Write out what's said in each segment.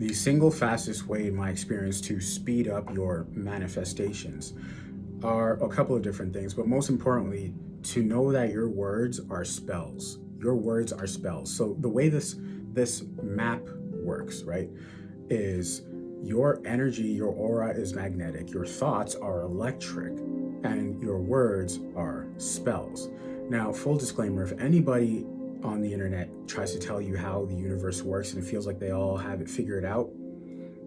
The single fastest way, in my experience, to speed up your manifestations are a couple of different things, but most importantly, to know that your words are spells. Your words are spells. So the way this map works, right, is your energy, your aura is magnetic, your thoughts are electric, and your words are spells. Now, full disclaimer, if anybody on the internet tries to tell you how the universe works and it feels like they all have it figured out,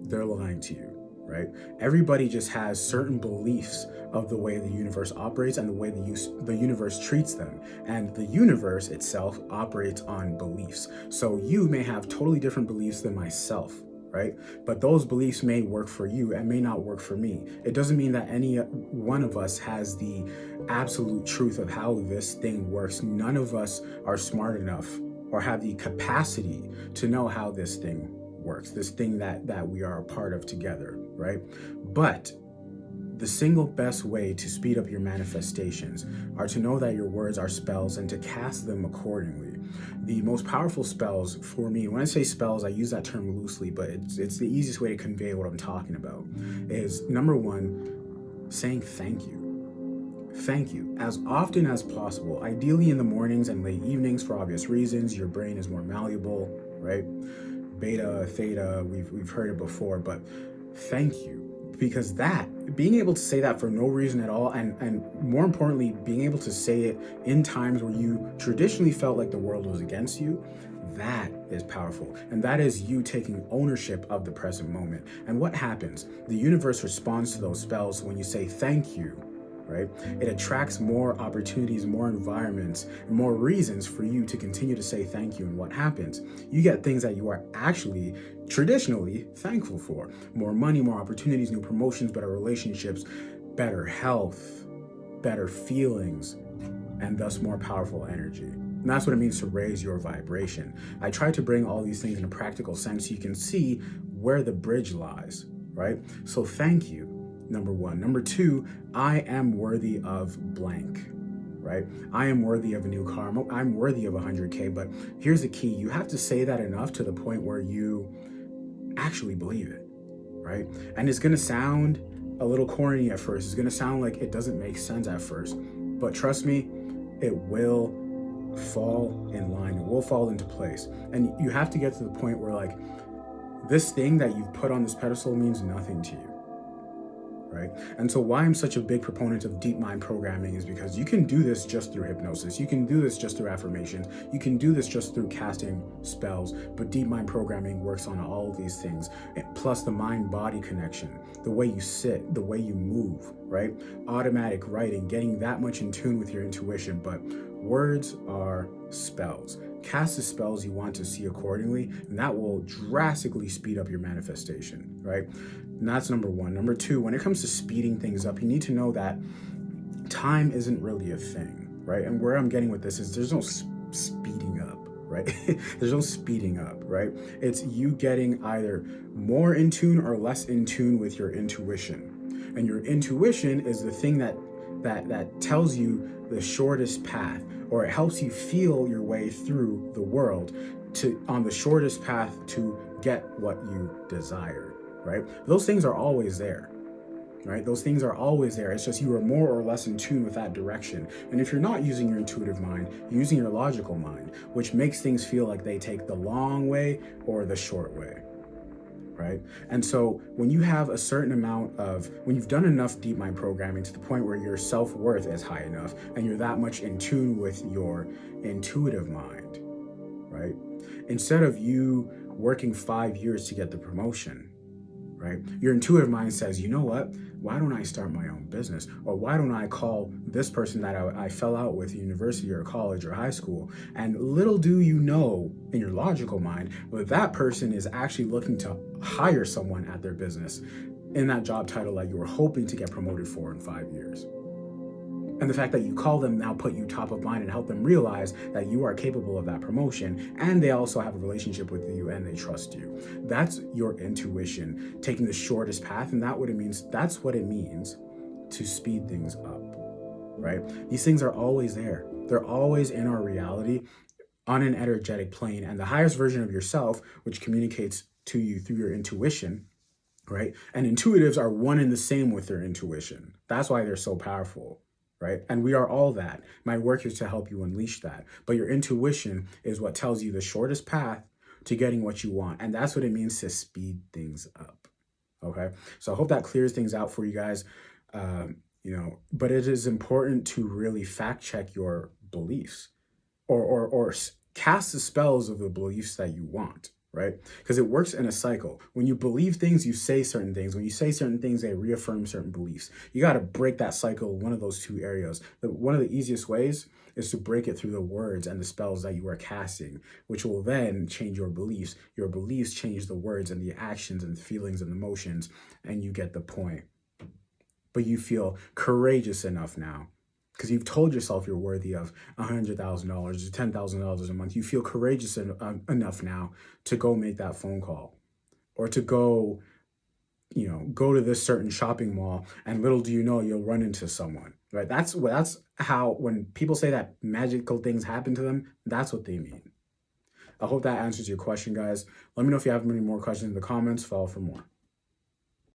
they're lying to you, right? Everybody just has certain beliefs of the way the universe operates and the way the universe treats them. And the universe itself operates on beliefs. So you may have totally different beliefs than myself, right? But those beliefs may work for you and may not work for me. It doesn't mean that any one of us has the absolute truth of how this thing works. None of us are smart enough or have the capacity to know how this thing works, this thing that we are a part of together, right? But the single best way to speed up your manifestations are to know that your words are spells and to cast them accordingly. The most powerful spells for me, when I say spells, I use that term loosely, but it's the easiest way to convey what I'm talking about, is number one, saying thank you. Thank you as often as possible, ideally in the mornings and late evenings for obvious reasons. Your brain is more malleable, right? Beta, theta, we've heard it before, but thank you. Because being able to say that for no reason at all, and more importantly, being able to say it in times where you traditionally felt like the world was against you, that is powerful. And that is you taking ownership of the present moment. And what happens? The universe responds to those spells when you say thank you, right? It attracts more opportunities, more environments, more reasons for you to continue to say thank you. And what happens? You get things that you are actually traditionally thankful for. More money, more opportunities, new promotions, better relationships, better health, better feelings, and thus more powerful energy. And that's what it means to raise your vibration. I try to bring all these things in a practical sense so you can see where the bridge lies, right? So thank you. Number one. Number two, I am worthy of blank, right? I am worthy of a new car. I'm worthy of 100K, but here's the key. You have to say that enough to the point where you actually believe it, right? And it's going to sound a little corny at first. It's going to sound like it doesn't make sense at first, but trust me, it will fall in line. It will fall into place. And you have to get to the point where like this thing that you've put on this pedestal means nothing to you. Right? And so why I'm such a big proponent of deep mind programming is because you can do this just through hypnosis. You can do this just through affirmations. You can do this just through casting spells. But deep mind programming works on all of these things, plus the mind-body connection, the way you sit, the way you move, right? Automatic writing, getting that much in tune with your intuition. But words are spells. Cast the spells you want to see accordingly, and that will drastically speed up your manifestation, right? And that's number one. Number two, when it comes to speeding things up, you need to know that time isn't really a thing, right? And where I'm getting with this is there's no speeding up, right? There's no speeding up, right? It's you getting either more in tune or less in tune with your intuition. And your intuition is the thing that tells you the shortest path, or it helps you feel your way through the world on the shortest path to get what you desire, right? Those things are always there, right? Those things are always there. It's just you are more or less in tune with that direction. And if you're not using your intuitive mind, you're using your logical mind, which makes things feel like they take the long way or the short way, right? And so when you have a certain amount when you've done enough deep mind programming to the point where your self-worth is high enough and you're that much in tune with your intuitive mind, right? Instead of you working 5 years to get the promotion, right? Your intuitive mind says, you know what? Why don't I start my own business? Or why don't I call this person that I fell out with university or college or high school? And little do you know in your logical mind, but that person is actually looking to hire someone at their business in that job title that you were hoping to get promoted for in 5 years. And the fact that you call them now put you top of mind and help them realize that you are capable of that promotion, and they also have a relationship with you and they trust you. That's your intuition taking the shortest path, and that's what it means to speed things up, right? These things are always there. They're always in our reality on an energetic plane, and the highest version of yourself, which communicates to you through your intuition, right? And intuitives are one and the same with their intuition. That's why they're so powerful, right? And we are all that. My work is to help you unleash that. But your intuition is what tells you the shortest path to getting what you want. And that's what it means to speed things up. Okay. So I hope that clears things out for you guys. But it is important to really fact check your beliefs or cast the spells of the beliefs that you want, right? Because it works in a cycle. When you believe things, you say certain things. When you say certain things, they reaffirm certain beliefs. You got to break that cycle, one of those two areas. One of the easiest ways is to break it through the words and the spells that you are casting, which will then change your beliefs. Your beliefs change the words and the actions and the feelings and emotions, and you get the point. But you feel courageous enough now because you've told yourself you're worthy of $100,000 or $10,000 a month. You feel courageous enough now to go make that phone call or to go to this certain shopping mall, and little do you know, you'll run into someone, right? That's how, when people say that magical things happen to them, that's what they mean. I hope that answers your question, guys. Let me know if you have any more questions in the comments. Follow for more.